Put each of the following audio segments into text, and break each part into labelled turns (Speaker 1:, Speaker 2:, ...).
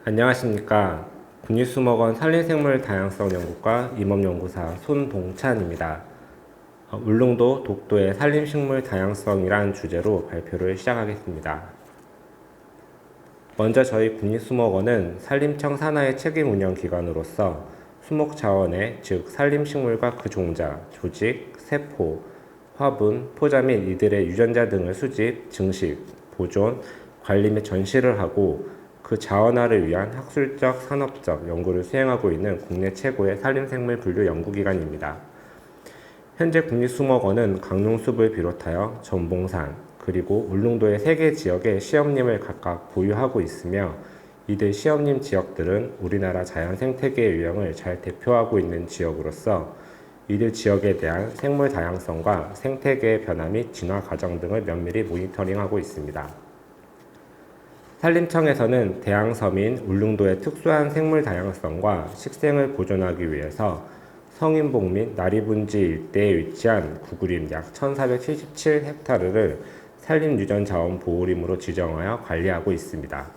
Speaker 1: 안녕하십니까. 국립수목원 산림생물 다양성 연구과 임업연구사 손동찬입니다. 울릉도 독도의 산림식물 다양성이란 주제로 발표를 시작하겠습니다. 먼저 저희 국립수목원은 산림청 산하의 책임 운영 기관으로서 수목자원의 즉 산림식물과 그 종자, 조직, 세포, 화분, 포자 및 이들의 유전자 등을 수집, 증식, 보존, 관리 및 전시를 하고 그 자원화를 위한 학술적, 산업적 연구를 수행하고 있는 국내 최고의 산림생물 분류 연구기관입니다. 현재 국립수목원은 강릉숲을 비롯하여 전봉산, 그리고 울릉도의 3개 지역의 시험림을 각각 보유하고 있으며 이들 시험림 지역들은 우리나라 자연 생태계의 유형을 잘 대표하고 있는 지역으로서 이들 지역에 대한 생물 다양성과 생태계의 변화 및 진화 과정 등을 면밀히 모니터링하고 있습니다. 산림청에서는 대왕섬인 울릉도의 특수한 생물 다양성과 식생을 보존하기 위해서 성인봉 및 나리분지 일대에 위치한 구구림 약 1477헥타르를 산림유전자원보호림으로 지정하여 관리하고 있습니다.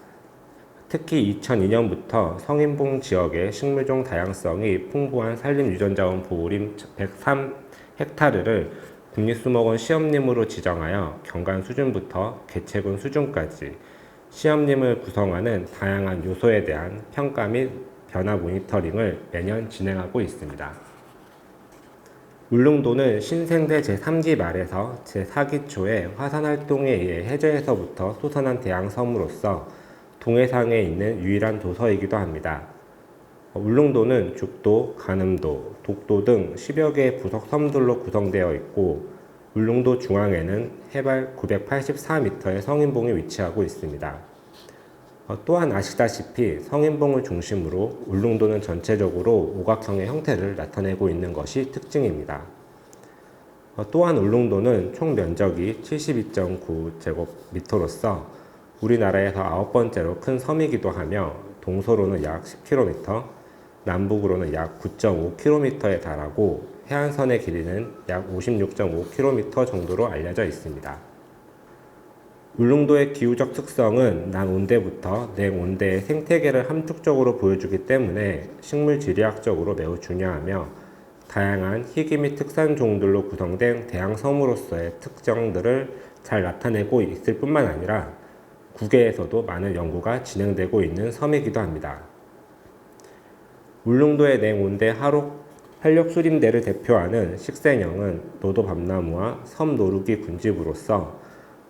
Speaker 1: 특히 2002년부터 성인봉 지역의 식물종 다양성이 풍부한 산림유전자원보호림 103헥타르를 국립수목원 시험림으로 지정하여 경관 수준부터 개체군 수준까지 시험림을 구성하는 다양한 요소에 대한 평가 및 변화 모니터링을 매년 진행하고 있습니다. 울릉도는 신생대 제3기 말에서 제4기 초에 화산활동에 의해 해저에서부터 솟아난 대왕섬으로서 동해상에 있는 유일한 도서이기도 합니다. 울릉도는 죽도, 가늠도, 독도 등 10여 개의 부속 섬들로 구성되어 있고 울릉도 중앙에는 해발 984m의 성인봉이 위치하고 있습니다. 또한 아시다시피 성인봉을 중심으로 울릉도는 전체적으로 오각형의 형태를 나타내고 있는 것이 특징입니다. 또한 울릉도는 총 면적이 72.9제곱미터로서 우리나라에서 9번째로 큰 섬이기도 하며 동서로는 약 10km, 남북으로는 약 9.5km에 달하고 해안선의 길이는 약 56.5km 정도로 알려져 있습니다. 울릉도의 기후적 특성은 남온대부터 냉온대의 생태계를 함축적으로 보여주기 때문에 식물지리학적으로 매우 중요하며 다양한 희귀 및 특산종들로 구성된 대왕섬으로서의 특징들을 잘 나타내고 있을 뿐만 아니라 국외에서도 많은 연구가 진행되고 있는 섬이기도 합니다. 울릉도의 냉온대 활력수림대를 대표하는 식생형은 노도밤나무와 섬노루기 군집으로서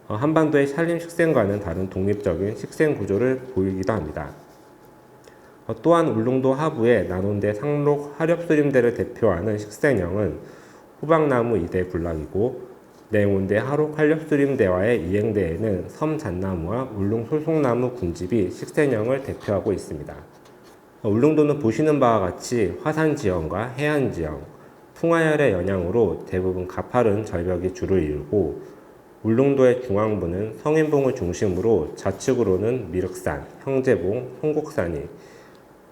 Speaker 1: 한반도의 산림식생과는 다른 독립적인 식생구조를 보이기도 합니다. 또한 울릉도 하부의 난온대 상록 화력수림대를 대표하는 식생형은 호박나무 이대 군락이고 냉온대 하록 활력수림대와의 이행대에는 섬잣나무와 울릉솔송나무 군집이 식생형을 대표하고 있습니다. 울릉도는 보시는 바와 같이 화산지형과 해안지형, 풍화열의 영향으로 대부분 가파른 절벽이 주를 이루고 울릉도의 중앙부는 성인봉을 중심으로 좌측으로는 미륵산, 형제봉, 홍곡산이,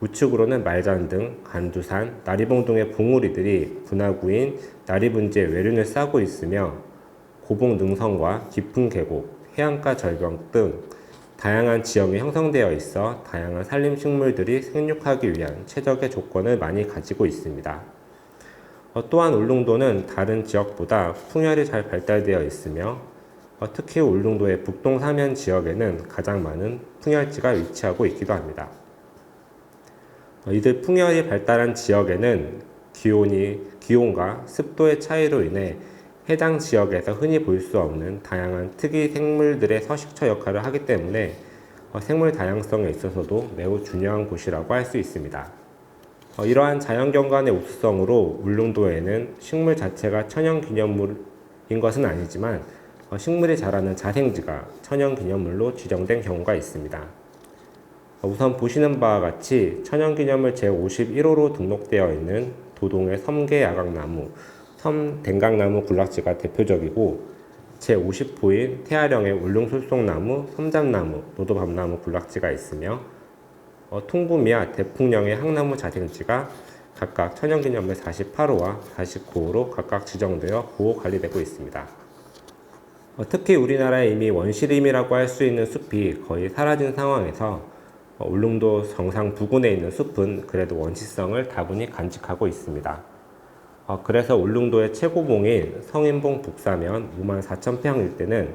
Speaker 1: 우측으로는 말잔 등 간두산, 나리봉 등의 봉우리들이 분화구인 나리분지의 외륜을 싸고 있으며 고봉 능선과 깊은 계곡, 해안가 절벽 등 다양한 지형이 형성되어 있어 다양한 산림식물들이 생육하기 위한 최적의 조건을 많이 가지고 있습니다. 또한 울릉도는 다른 지역보다 풍열이 잘 발달되어 있으며 특히 울릉도의 북동 사면 지역에는 가장 많은 풍열지가 위치하고 있기도 합니다. 이들 풍열이 발달한 지역에는 기온과 습도의 차이로 인해 해당 지역에서 흔히 볼 수 없는 다양한 특이 생물들의 서식처 역할을 하기 때문에 생물 다양성에 있어서도 매우 중요한 곳이라고 할 수 있습니다. 이러한 자연경관의 우수성으로 울릉도에는 식물 자체가 천연기념물인 것은 아니지만 식물이 자라는 자생지가 천연기념물로 지정된 경우가 있습니다. 우선 보시는 바와 같이 천연기념물 제51호로 등록되어 있는 도동의 섬계야각나무, 섬댕각나무 군락지가 대표적이고 제50호인 태아령의 울릉솔송나무, 섬잣나무, 노도밤나무 군락지가 있으며 통구미와 대풍령의 항나무 자생지가 각각 천연기념물 48호와 49호로 각각 지정되어 보호관리되고 있습니다. 특히 우리나라에 이미 원시림이라고 할 수 있는 숲이 거의 사라진 상황에서 울릉도 정상 부근에 있는 숲은 그래도 원시성을 다분히 간직하고 있습니다. 그래서 울릉도의 최고봉인 성인봉 북사면 54,000평 일대는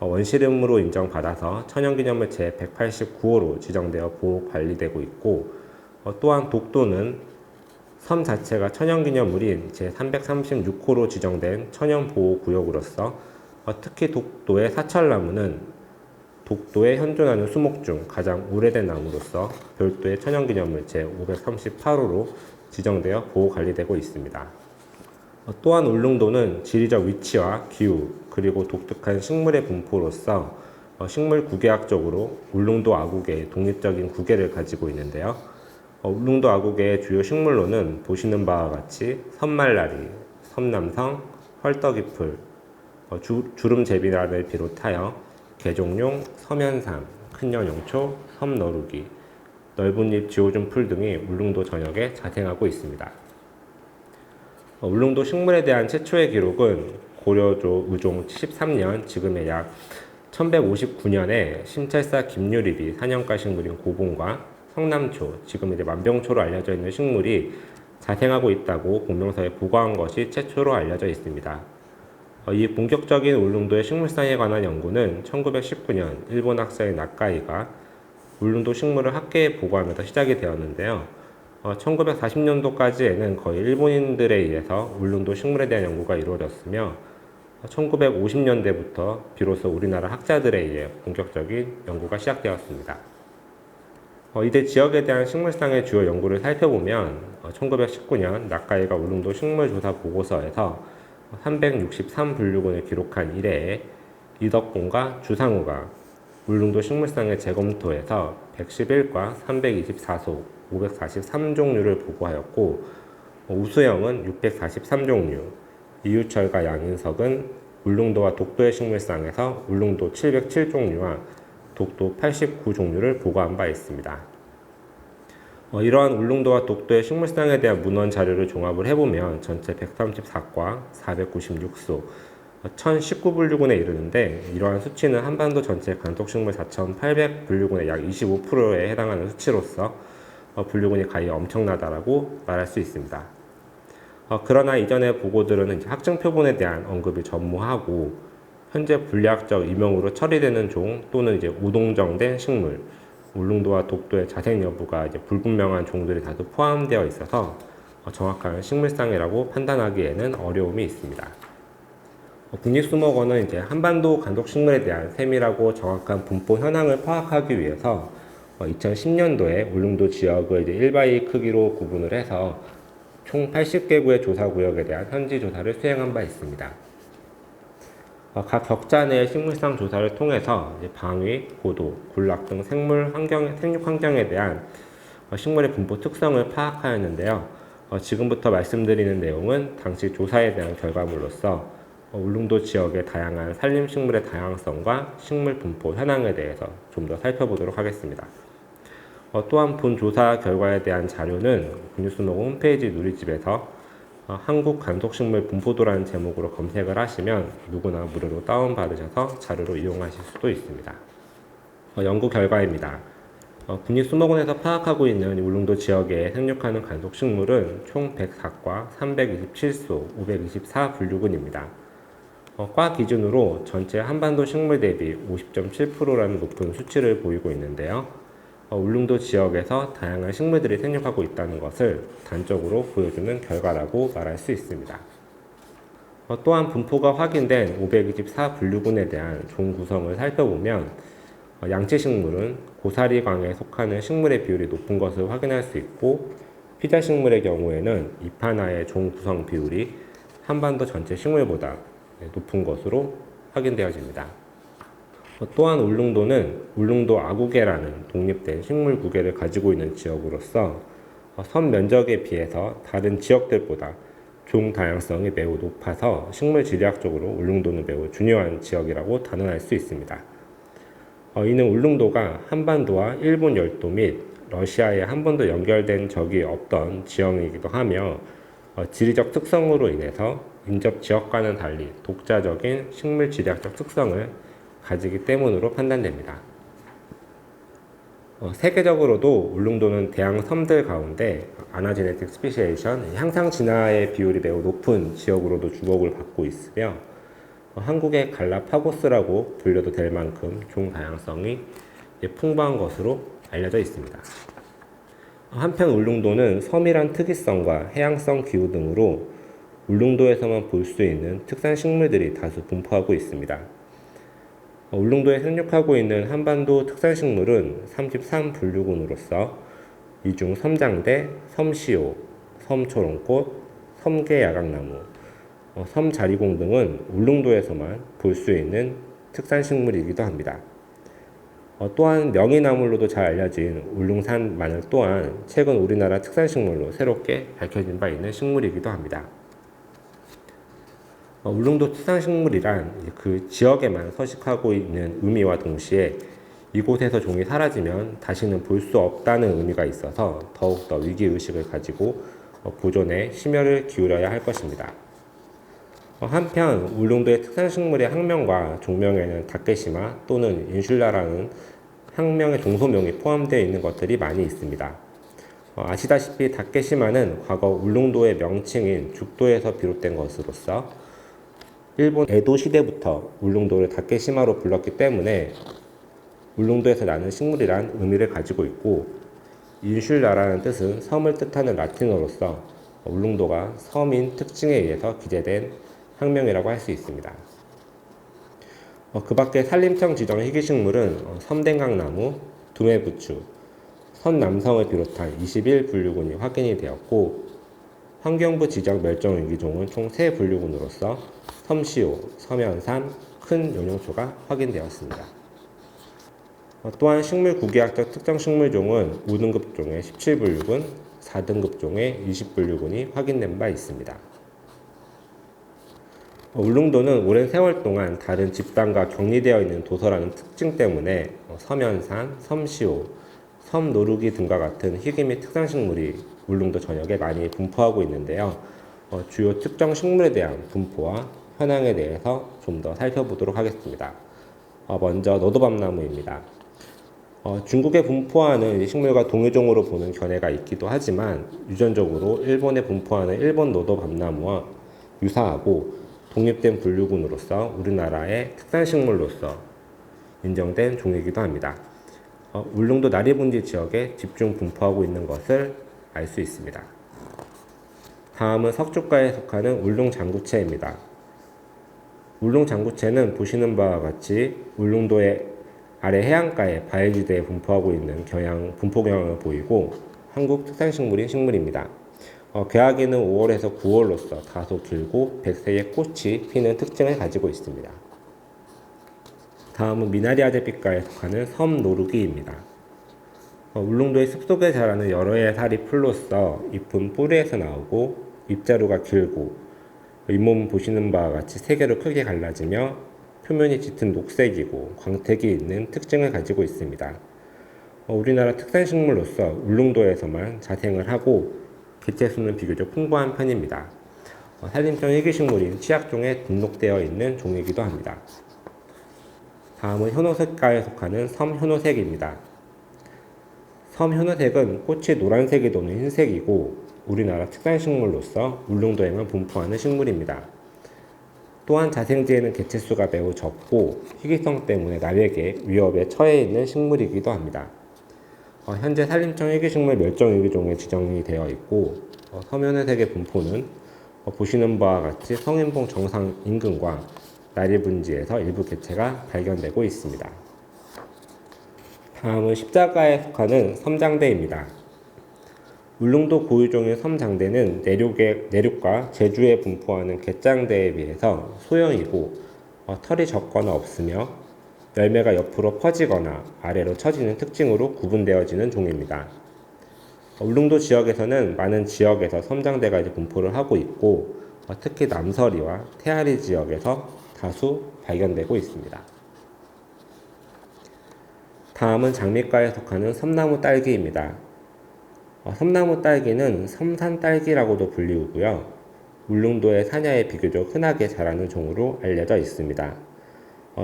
Speaker 1: 원시림으로 인정받아서 천연기념물 제189호로 지정되어 보호 관리되고 있고, 또한 독도는 섬 자체가 천연기념물인 제336호로 지정된 천연보호구역으로서 특히 독도의 사철나무는 독도에 현존하는 수목 중 가장 오래된 나무로서 별도의 천연기념물 제538호로 지정되어 보호관리되고 있습니다. 또한 울릉도는 지리적 위치와 기후 그리고 독특한 식물의 분포로서 식물 구계학적으로 울릉도 아구계의 독립적인 구계를 가지고 있는데요. 울릉도 아구계의 주요 식물로는 보시는 바와 같이 섬말나리, 섬남성, 헐떡이풀, 주름제비란을 비롯하여 개종용, 섬연삼, 큰년용초, 섬너루기, 넓은잎 지오줌풀 등이 울릉도 전역에 자생하고 있습니다. 울릉도 식물에 대한 최초의 기록은 고려조 의종 73년, 지금의 약 1159년에 심찰사 김유립이 사냥가 식물인 고봉과 성남초, 지금 이제 만병초로 알려져 있는 식물이 자생하고 있다고 공명서에 보고한 것이 최초로 알려져 있습니다. 이 본격적인 울릉도의 식물상에 관한 연구는 1919년 일본 학자인 나카이가 울릉도 식물을 학계에 보고하면서 시작이 되었는데요. 1940년도까지에는 거의 일본인들에 의해서 울릉도 식물에 대한 연구가 이루어졌으며 1950년대부터 비로소 우리나라 학자들에 의해 본격적인 연구가 시작되었습니다. 이제 지역에 대한 식물상의 주요 연구를 살펴보면 1919년 나카이가 울릉도 식물조사 보고서에서 363분류군을 기록한 이래에 이덕봉과 주상우가 울릉도 식물상의 재검토에서 111과 324소, 543종류를 보고하였고, 우수영은 643종류, 이유철과 양인석은 울릉도와 독도의 식물상에서 울릉도 707종류와 독도 89종류를 보고한 바 있습니다. 이러한 울릉도와 독도의 식물상에 대한 문헌 자료를 종합을 해보면 전체 134과 496소, 1019분류군에 이르는데, 이러한 수치는 한반도 전체 관속식물 4,800분류군의 약 25%에 해당하는 수치로서 분류군이 가히 엄청나다라고 말할 수 있습니다. 그러나 이전의 보고들은 이제 학증 표본에 대한 언급이 전무하고, 현재 분류학적 이명으로 처리되는 종 또는 이제 오동정된 식물, 울릉도와 독도의 자생 여부가 이제 불분명한 종들이 다수 포함되어 있어서 정확한 식물상이라고 판단하기에는 어려움이 있습니다. 국립수목원은 이제 한반도 관속식물에 대한 세밀하고 정확한 분포 현황을 파악하기 위해서 2010년도에 울릉도 지역을 이제 1바이 크기로 구분을 해서 총 80개구의 조사구역에 대한 현지 조사를 수행한 바 있습니다. 각 격자 내의 식물상 조사를 통해서 이제 방위, 고도, 군락 등 생육 환경에 대한 식물의 분포 특성을 파악하였는데요. 지금부터 말씀드리는 내용은 당시 조사에 대한 결과물로서 울릉도 지역의 다양한 산림식물의 다양성과 식물 분포 현황에 대해서 좀 더 살펴보도록 하겠습니다. 또한 본 조사 결과에 대한 자료는 국립수목원 홈페이지 누리집에서 한국 관속식물 분포도라는 제목으로 검색을 하시면 누구나 무료로 다운받으셔서 자료로 이용하실 수도 있습니다. 연구 결과입니다. 국립수목원에서 파악하고 있는 울릉도 지역에 생육하는 관속식물은 총 104과 327소, 524분류군입니다. 과 기준으로 전체 한반도 식물 대비 50.7%라는 높은 수치를 보이고 있는데요. 울릉도 지역에서 다양한 식물들이 생육하고 있다는 것을 단적으로 보여주는 결과라고 말할 수 있습니다. 또한 분포가 확인된 524분류군에 대한 종 구성을 살펴보면 양치식물은 고사리강에 속하는 식물의 비율이 높은 것을 확인할 수 있고, 피자식물의 경우에는 잎 하나의 종 구성 비율이 한반도 전체 식물보다 높은 것으로 확인되어집니다. 또한 울릉도는 울릉도 아구계라는 독립된 식물 구계를 가지고 있는 지역으로서 섬 면적에 비해서 다른 지역들보다 종 다양성이 매우 높아서 식물 지리학적으로 울릉도는 매우 중요한 지역이라고 단언할 수 있습니다. 이는 울릉도가 한반도와 일본 열도 및 러시아에 한 번도 연결된 적이 없던 지형이기도 하며 지리적 특성으로 인해서 인접 지역과는 달리 독자적인 식물 지리학적 특성을 가지기 때문으로 판단됩니다. 세계적으로도 울릉도는 대양 섬들 가운데 아나제네틱 스피시에이션, 향상 진화의 비율이 매우 높은 지역으로도 주목을 받고 있으며 한국의 갈라파고스라고 불려도 될 만큼 종 다양성이 풍부한 것으로 알려져 있습니다. 한편 울릉도는 섬이란 특이성과 해양성 기후 등으로 울릉도에서만 볼 수 있는 특산 식물들이 다수 분포하고 있습니다. 울릉도에 생육하고 있는 한반도 특산식물은 33분류군으로서 이 중 섬장대, 섬시오, 섬초롱꽃, 섬계야각나무, 섬자리공 등은 울릉도에서만 볼 수 있는 특산식물이기도 합니다. 또한 명이나물로도 잘 알려진 울릉산 마늘 또한 최근 우리나라 특산식물로 새롭게 밝혀진 바 있는 식물이기도 합니다. 울릉도 특산식물이란 그 지역에만 서식하고 있는 의미와 동시에 이곳에서 종이 사라지면 다시는 볼 수 없다는 의미가 있어서 더욱더 위기의식을 가지고 보존에 심혈을 기울여야 할 것입니다. 한편 울릉도의 특산식물의 학명과 종명에는 다케시마 또는 인슐라라는 학명의 종소명이 포함되어 있는 것들이 많이 있습니다. 아시다시피 다케시마는 과거 울릉도의 명칭인 죽도에서 비롯된 것으로서 일본 에도 시대부터 울릉도를 다케시마로 불렀기 때문에 울릉도에서 나는 식물이란 의미를 가지고 있고, 인슐라라는 뜻은 섬을 뜻하는 라틴어로서 울릉도가 섬인 특징에 의해서 기재된 학명이라고 할 수 있습니다. 그 밖에 산림청 지정 희귀식물은 섬댕강나무, 두메부추, 선남성을 비롯한 21분류군이 확인이 되었고, 환경부 지정 멸종위기종은 총 3분류군으로서 섬시오, 섬연산, 큰 용용초가 확인되었습니다. 또한 식물 구기학적 특정 식물종은 5등급종의 17분류군, 4등급종의 20분류군이 확인된 바 있습니다. 울릉도는 오랜 세월 동안 다른 집단과 격리되어 있는 도서라는 특징 때문에 섬연산, 섬시오, 섬노루기 등과 같은 희귀 및 특산식물이 울릉도 전역에 많이 분포하고 있는데요. 주요 특정 식물에 대한 분포와 현황에 대해서 좀 더 살펴보도록 하겠습니다. 먼저 너도밤나무입니다. 중국에 분포하는 식물과 동일종으로 보는 견해가 있기도 하지만 유전적으로 일본에 분포하는 일본 너도밤나무와 유사하고 독립된 분류군으로서 우리나라의 특산식물로서 인정된 종이기도 합니다. 울릉도 나리분지 지역에 집중 분포하고 있는 것을 알 수 있습니다. 다음은 석축과에 속하는 울릉장구채입니다. 울릉장구채는 보시는 바와 같이 울릉도의 아래 해안가의 바위지대에 분포하고 있는 분포 경향을 보이고 한국 특산식물인 식물입니다. 개화기는 5월에서 9월로서 다소 길고 백색의 꽃이 피는 특징을 가지고 있습니다. 다음은 미나리아제빛과에 속하는 섬노루기입니다. 울릉도의 숲속에 자라는 여러 해의 살이 풀로서 잎은 뿌리에서 나오고 잎자루가 길고 잇몸은 보시는 바와 같이 세 개로 크게 갈라지며 표면이 짙은 녹색이고 광택이 있는 특징을 가지고 있습니다. 우리나라 특산식물로서 울릉도에서만 자생을 하고 개체수는 비교적 풍부한 편입니다. 산림청 희귀식물인 치약종에 등록되어 있는 종이기도 합니다. 다음은 현호색과에 속하는 섬현호색입니다. 섬현호색은 꽃이 노란색이 도는 흰색이고 우리나라 특산식물로서 울릉도에만 분포하는 식물입니다. 또한 자생지에는 개체수가 매우 적고 희귀성 때문에 나에게 위협에 처해 있는 식물이기도 합니다. 현재 산림청 희귀식물 멸종위기종에 지정이 되어 있고 섬현호색의 분포는 보시는 바와 같이 성인봉 정상 인근과 나리분지에서 일부 개체가 발견되고 있습니다. 다음은 십자가에 속하는 섬장대입니다. 울릉도 고유종인 섬장대는 내륙과 제주에 분포하는 갯장대에 비해서 소형이고 털이 적거나 없으며 열매가 옆으로 퍼지거나 아래로 처지는 특징으로 구분되어지는 종입니다. 울릉도 지역에서는 많은 지역에서 섬장대가 분포를 하고 있고 특히 남서리와 태아리 지역에서 다수 발견되고 있습니다. 다음은 장미과에 속하는 섬나무 딸기입니다. 섬나무 딸기는 섬산딸기라고도 불리우고요. 울릉도의 산야에 비교적 흔하게 자라는 종으로 알려져 있습니다.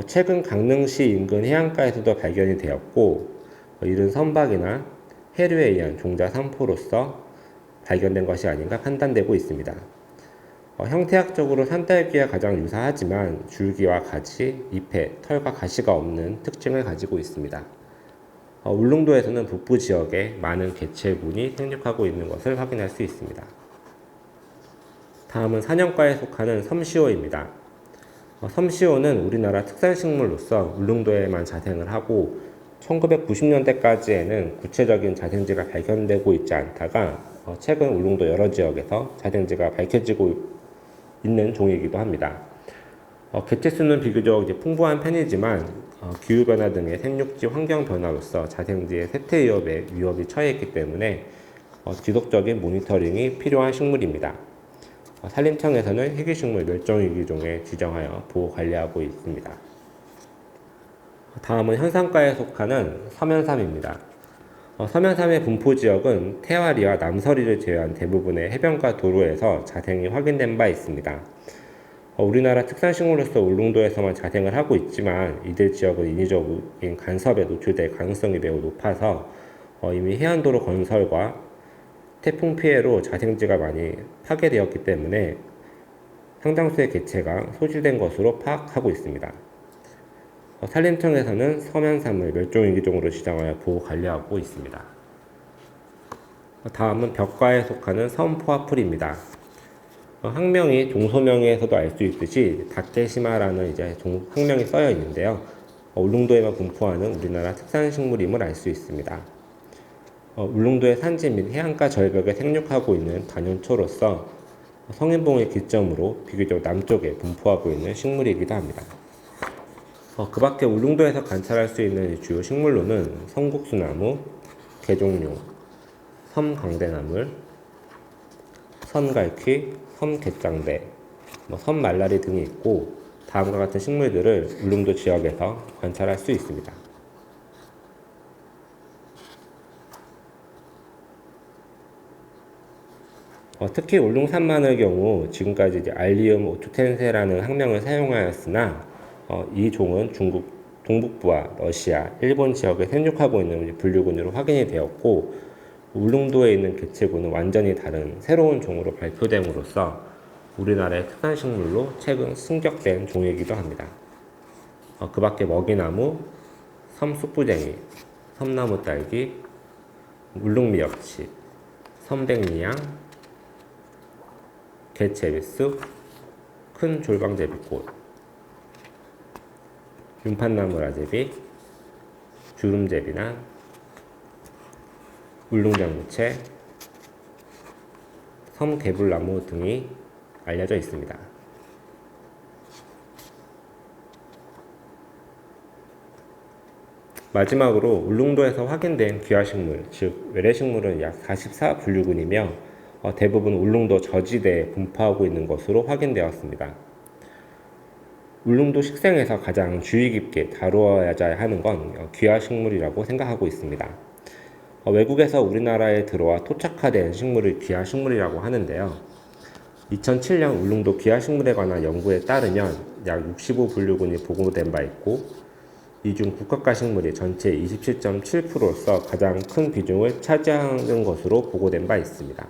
Speaker 1: 최근 강릉시 인근 해안가에서도 발견이 되었고 이른 선박이나 해류에 의한 종자 산포로서 발견된 것이 아닌가 판단되고 있습니다. 형태학적으로 산딸기와 가장 유사하지만 줄기와 가지, 잎에 털과 가시가 없는 특징을 가지고 있습니다. 울릉도에서는 북부 지역에 많은 개체군이 생육하고 있는 것을 확인할 수 있습니다. 다음은 사냥과에 속하는 섬시호입니다. 섬시호는 우리나라 특산식물로서 울릉도에만 자생을 하고 1990년대까지에는 구체적인 자생지가 발견되고 있지 않다가 최근 울릉도 여러 지역에서 자생지가 밝혀지고 있는 종이기도 합니다. 개체수는 비교적 풍부한 편이지만 기후변화 등의 생육지 환경 변화로서 자생지의 쇠퇴 위협이 처해 있기 때문에 지속적인 모니터링이 필요한 식물입니다. 산림청에서는 희귀식물 멸종위기종에 지정하여 보호 관리하고 있습니다. 다음은 현상과에 속하는 서면삼입니다. 서면삼의 분포 지역은 태화리와 남서리를 제외한 대부분의 해변가 도로에서 자생이 확인된 바 있습니다. 우리나라 특산식물로서 울릉도에서만 자생을 하고 있지만 이들 지역은 인위적인 간섭에 노출될 가능성이 매우 높아서 이미 해안도로 건설과 태풍 피해로 자생지가 많이 파괴되었기 때문에 상당수의 개체가 소실된 것으로 파악하고 있습니다. 산림청에서는 서면삼을 멸종위기종으로 지정하여 보호 관리하고 있습니다. 다음은 벽과에 속하는 섬포화풀입니다. 학명이 종소명에서도 알 수 있듯이 다케시마라는 학명이 써여 있는데요. 울릉도에만 분포하는 우리나라 특산식물임을 알 수 있습니다. 울릉도의 산지 및 해안가 절벽에 생육하고 있는 단연초로서 성인봉을 기점으로 비교적 남쪽에 분포하고 있는 식물이기도 합니다. 그 밖에 울릉도에서 관찰할 수 있는 주요 식물로는 성국수나무, 개종용, 섬강대나물, 선갈퀴, 섬갯장대, 섬말라리 등이 있고 다음과 같은 식물들을 울릉도 지역에서 관찰할 수 있습니다. 특히 울릉산만의 경우 지금까지 알리움 오투텐세라는 학명을 사용하였으나 이 종은 중국 동북부와 러시아, 일본 지역에 생육하고 있는 분류군으로 확인이 되었고 울릉도에 있는 개체군은 완전히 다른 새로운 종으로 발표됨으로써 우리나라의 특산식물로 최근 승격된 종이기도 합니다. 그 밖에 먹이나무, 섬쑥부쟁이, 섬나무딸기, 울릉미역치, 섬백리향, 개체비쑥, 큰 졸방제비꽃, 윤판나무라제비, 주름제비나 울릉장무채, 섬개불나무 등이 알려져 있습니다. 마지막으로 울릉도에서 확인된 귀화식물, 즉 외래식물은 약 44분류군이며 대부분 울릉도 저지대에 분포하고 있는 것으로 확인되었습니다. 울릉도 식생에서 가장 주의 깊게 다루어야 하는 건 귀화식물이라고 생각하고 있습니다. 외국에서 우리나라에 들어와 토착화된 식물을 귀화식물이라고 하는데요. 2007년 울릉도 귀화식물에 관한 연구에 따르면 약 65분류군이 보고된 바 있고 이 중 국화과식물이 전체 27.7%로서 가장 큰 비중을 차지하는 것으로 보고된 바 있습니다.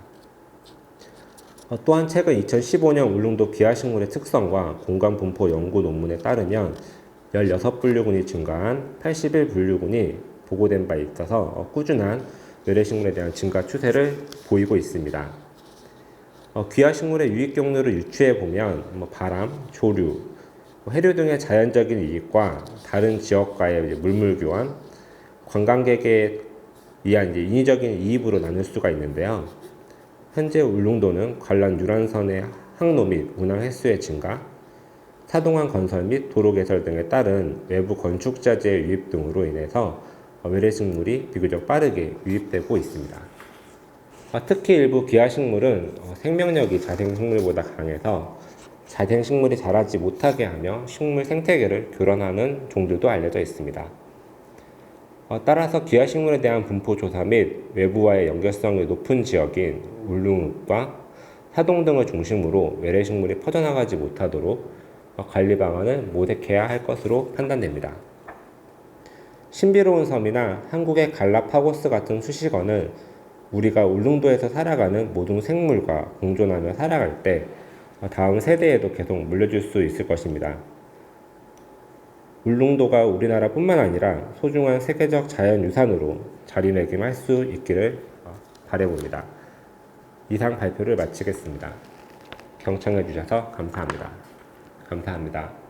Speaker 1: 또한 최근 2015년 울릉도 귀화식물의 특성과 공간 분포 연구 논문에 따르면 16분류군이 증가한 81분류군이 보고된 바 있어서 꾸준한 외래식물에 대한 증가 추세를 보이고 있습니다. 귀화식물의 유익 경로를 유추해 보면 바람, 조류, 해류 등의 자연적인 이익과 다른 지역과의 물물 교환, 관광객에 의한 인위적인 이입으로 나눌 수가 있는데요. 현재 울릉도는 관람 유람선의 항로 및 운항 횟수의 증가, 사동항 건설 및 도로 개설 등에 따른 외부 건축자재의 유입 등으로 인해서 외래식물이 비교적 빠르게 유입되고 있습니다. 특히 일부 귀화식물은 생명력이 자생식물보다 강해서 자생식물이 자라지 못하게 하며 식물 생태계를 교란하는 종들도 알려져 있습니다. 따라서 귀화식물에 대한 분포 조사 및 외부와의 연결성이 높은 지역인 울릉읍과 사동 등을 중심으로 외래식물이 퍼져나가지 못하도록 관리 방안을 모색해야 할 것으로 판단됩니다. 신비로운 섬이나 한국의 갈라파고스 같은 수식어는 우리가 울릉도에서 살아가는 모든 생물과 공존하며 살아갈 때 다음 세대에도 계속 물려줄 수 있을 것입니다. 울릉도가 우리나라뿐만 아니라 소중한 세계적 자연유산으로 자리매김할 수 있기를 바라봅니다. 이상 발표를 마치겠습니다. 경청해 주셔서 감사합니다. 감사합니다.